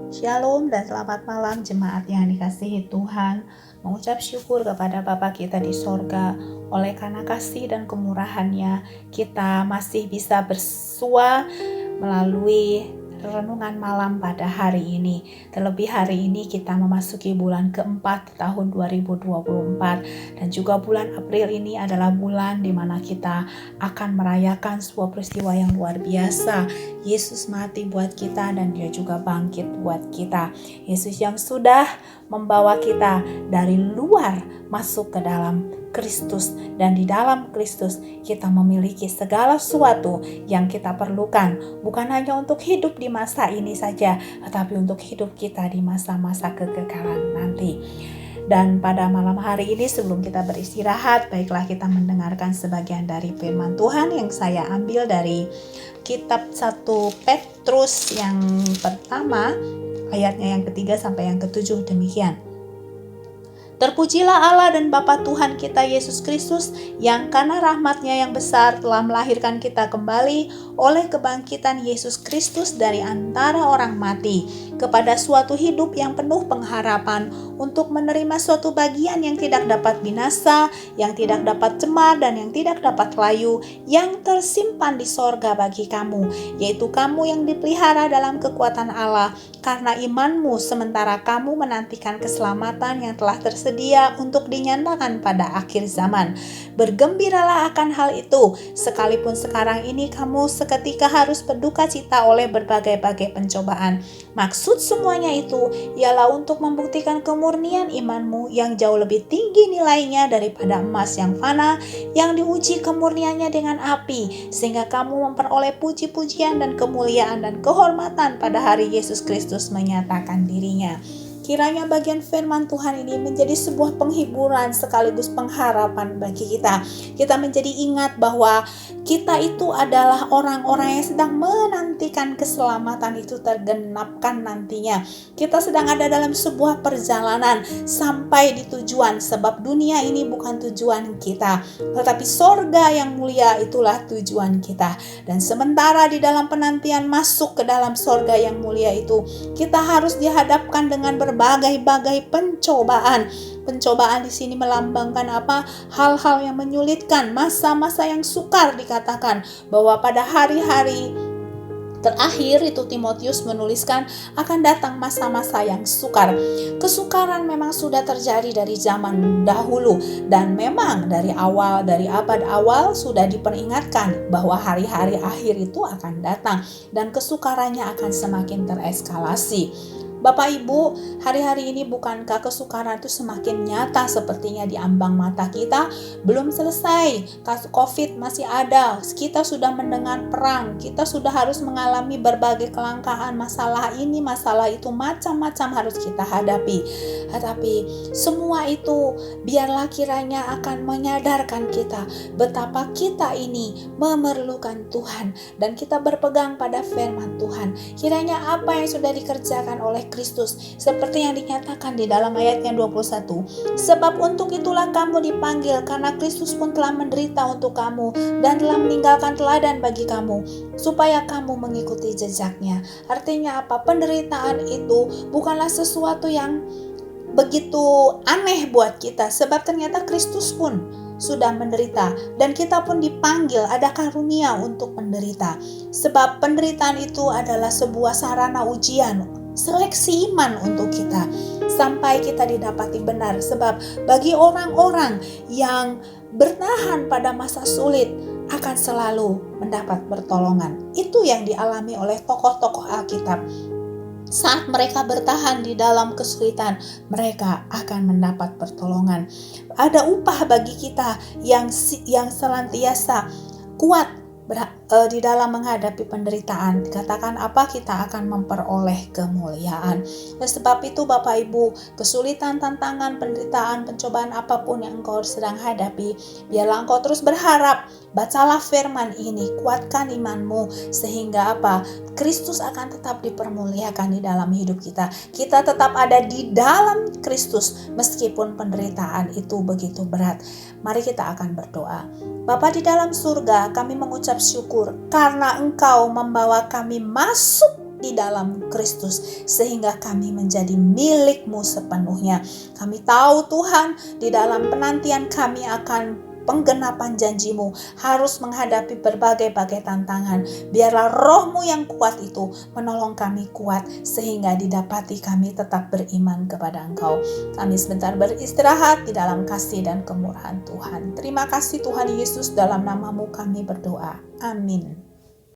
Shalom dan selamat malam jemaat yang dikasihi Tuhan. Mengucap syukur kepada Bapa kita di sorga. Oleh karena kasih dan kemurahan-Nya, kita masih bisa bersua melalui renungan malam pada hari ini. Terlebih hari ini kita memasuki bulan keempat tahun 2024. Dan juga bulan April ini adalah bulan di mana kita akan merayakan sebuah peristiwa yang luar biasa. Yesus mati buat kita dan Dia juga bangkit buat kita. Yesus yang sudah membawa kita dari luar masuk ke dalam Kristus, dan di dalam Kristus kita memiliki segala sesuatu yang kita perlukan, bukan hanya untuk hidup di masa ini saja, tetapi untuk hidup kita di masa-masa kekekalan nanti. Dan pada malam hari ini sebelum kita beristirahat, baiklah kita mendengarkan sebagian dari firman Tuhan yang saya ambil dari kitab 1 Petrus yang pertama, ayatnya yang ketiga sampai yang ketujuh demikian. Terpujilah Allah dan Bapa Tuhan kita Yesus Kristus, yang karena rahmat-Nya yang besar telah melahirkan kita kembali oleh kebangkitan Yesus Kristus dari antara orang mati, kepada suatu hidup yang penuh pengharapan, untuk menerima suatu bagian yang tidak dapat binasa, yang tidak dapat cemar dan yang tidak dapat layu, yang tersimpan di sorga bagi kamu, yaitu kamu yang dipelihara dalam kekuatan Allah, karena imanmu, sementara kamu menantikan keselamatan yang telah tersedia untuk dinyatakan pada akhir zaman. Bergembiralah akan hal itu, sekalipun sekarang ini kamu seketika harus berduka cita oleh berbagai-bagai pencobaan. Maksud semuanya itu ialah untuk membuktikan kemurnian imanmu yang jauh lebih tinggi nilainya daripada emas yang fana, yang diuji kemurniannya dengan api, sehingga kamu memperoleh puji-pujian dan kemuliaan dan kehormatan pada hari Yesus Kristus menyatakan dirinya. Kiranya bagian firman Tuhan ini menjadi sebuah penghiburan sekaligus pengharapan bagi kita. Kita menjadi ingat bahwa kita itu adalah orang-orang yang sedang menantikan keselamatan itu tergenapkan nantinya. Kita sedang ada dalam sebuah perjalanan sampai di tujuan, sebab dunia ini bukan tujuan kita, tetapi sorga yang mulia itulah tujuan kita. Dan sementara di dalam penantian masuk ke dalam sorga yang mulia itu, kita harus dihadapkan dengan berbagai-bagai pencobaan. Pencobaan di sini melambangkan apa? Hal-hal yang menyulitkan, masa-masa yang sukar dikatakan, bahwa pada hari-hari terakhir itu Timotius menuliskan akan datang masa-masa yang sukar. Kesukaran memang sudah terjadi dari zaman dahulu, dan memang dari abad awal sudah diperingatkan bahwa hari-hari akhir itu akan datang dan kesukarannya akan semakin tereskalasi. Bapak Ibu, hari-hari ini bukankah kesukaran itu semakin nyata sepertinya di ambang mata kita? Belum selesai, kasus COVID masih ada, kita sudah mendengar perang, kita sudah harus mengalami berbagai kelangkaan, masalah ini, masalah itu, macam-macam harus kita hadapi. Tetapi semua itu biarlah kiranya akan menyadarkan kita betapa kita ini memerlukan Tuhan, dan kita berpegang pada firman Tuhan. Kiranya apa yang sudah dikerjakan oleh Kristus seperti yang dinyatakan di dalam ayatnya 21. Sebab untuk itulah kamu dipanggil, karena Kristus pun telah menderita untuk kamu dan telah meninggalkan teladan bagi kamu, supaya kamu mengikuti jejaknya. Artinya apa? Penderitaan itu bukanlah sesuatu yang begitu aneh buat kita, sebab ternyata Kristus pun sudah menderita, dan kita pun dipanggil, ada karunia untuk menderita. Sebab penderitaan itu adalah sebuah sarana ujian, seleksi iman untuk kita, sampai kita didapati benar. Sebab bagi orang-orang yang bertahan pada masa sulit akan selalu mendapat pertolongan. Itu yang dialami oleh tokoh-tokoh Alkitab. Saat mereka bertahan di dalam kesulitan, mereka akan mendapat pertolongan. Ada upah bagi kita yang senantiasa kuat di dalam menghadapi penderitaan. Dikatakan apa? Kita akan memperoleh kemuliaan. Oleh sebab itu Bapak Ibu, kesulitan, tantangan, penderitaan, pencobaan apapun yang engkau sedang hadapi, biarlah engkau terus berharap. Bacalah firman ini, kuatkan imanmu, sehingga apa? Kristus akan tetap dipermuliakan di dalam hidup kita. Kita tetap ada di dalam Kristus meskipun penderitaan itu begitu berat. Mari kita akan berdoa. Bapa di dalam surga, kami mengucap syukur karena Engkau membawa kami masuk di dalam Kristus, sehingga kami menjadi milik-Mu sepenuhnya. Kami tahu Tuhan, di dalam penantian kami akan penggenapan janji-Mu harus menghadapi berbagai-bagai tantangan. Biarlah Roh-Mu yang kuat itu menolong kami kuat, sehingga didapati kami tetap beriman kepada Engkau. Kami sebentar beristirahat di dalam kasih dan kemurahan Tuhan. Terima kasih Tuhan Yesus, dalam nama-Mu kami berdoa. Amin.